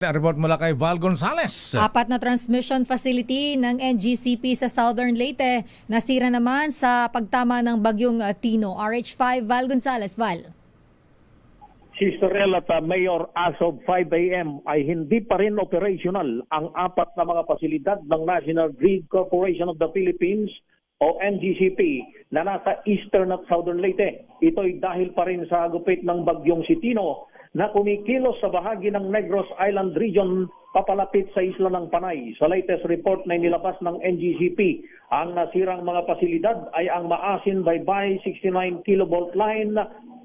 Report mula kay Val Gonzales. Apat na transmission facility ng NGCP sa Southern Leyte nasira naman sa pagtama ng bagyong Tino. RH5, Val Gonzales. Val. Sister El at Mayor, as of 5 a.m. ay hindi pa rin operational ang apat na mga pasilidad ng National Grid Corporation of the Philippines o NGCP na nasa Eastern at Southern Leyte. Ito'y dahil pa rin sa gupit ng bagyong si Tino na kumikilos sa bahagi ng Negros Island Region papalapit sa isla ng Panay. Sa latest report na inilabas ng NGCP, ang nasirang mga pasilidad ay ang Maasin Baybay 69 kV line,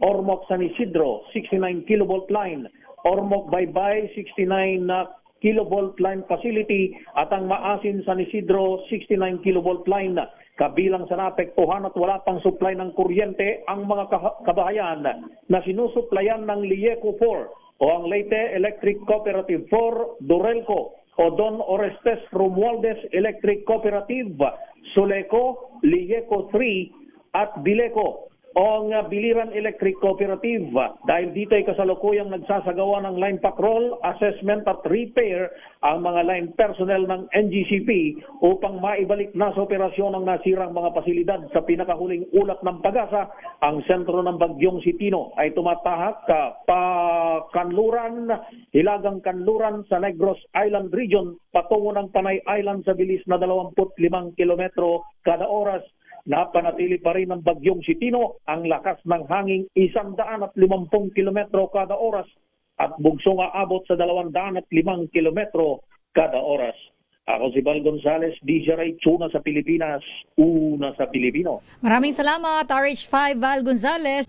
Ormoc San Isidro 69 kV line, Ormoc Baybay 69 kV line facility at ang Maasin San Isidro 69 kV line. Kabilang sa naapektuhan at wala pang supply ng kuryente ang mga kabahayan na sinusuplayan ng LIECO 4 o ang Leyte Electric Cooperative 4, Durelco o Don Orestes Romualdez Electric Cooperative, Soleco, LIECO 3 at Bileco o ang Biliran Electric Cooperative. Dahil dito ay kasalukuyang nagsasagawa ng line patrol, assessment at repair ang mga line personnel ng NGCP upang maibalik na sa operasyon ang nasirang mga pasilidad. Sa pinakahuling ulat ng pag-asa, ang sentro ng bagyong si Tino ay tumatahak Kanluran, Hilagang Kanluran sa Negros Island Region patungo ng Panay Island sa bilis na 25 kilometro kada oras. Napanatili pa rin ng bagyong si Tino ang lakas ng hangin 150 kilometro kada oras at bugsong aabot sa 205 kilometro kada oras. Ako si Val Gonzales, DJ Tuna sa Pilipinas, una sa Pilipino. Maraming salamat, RH5, Val Gonzales.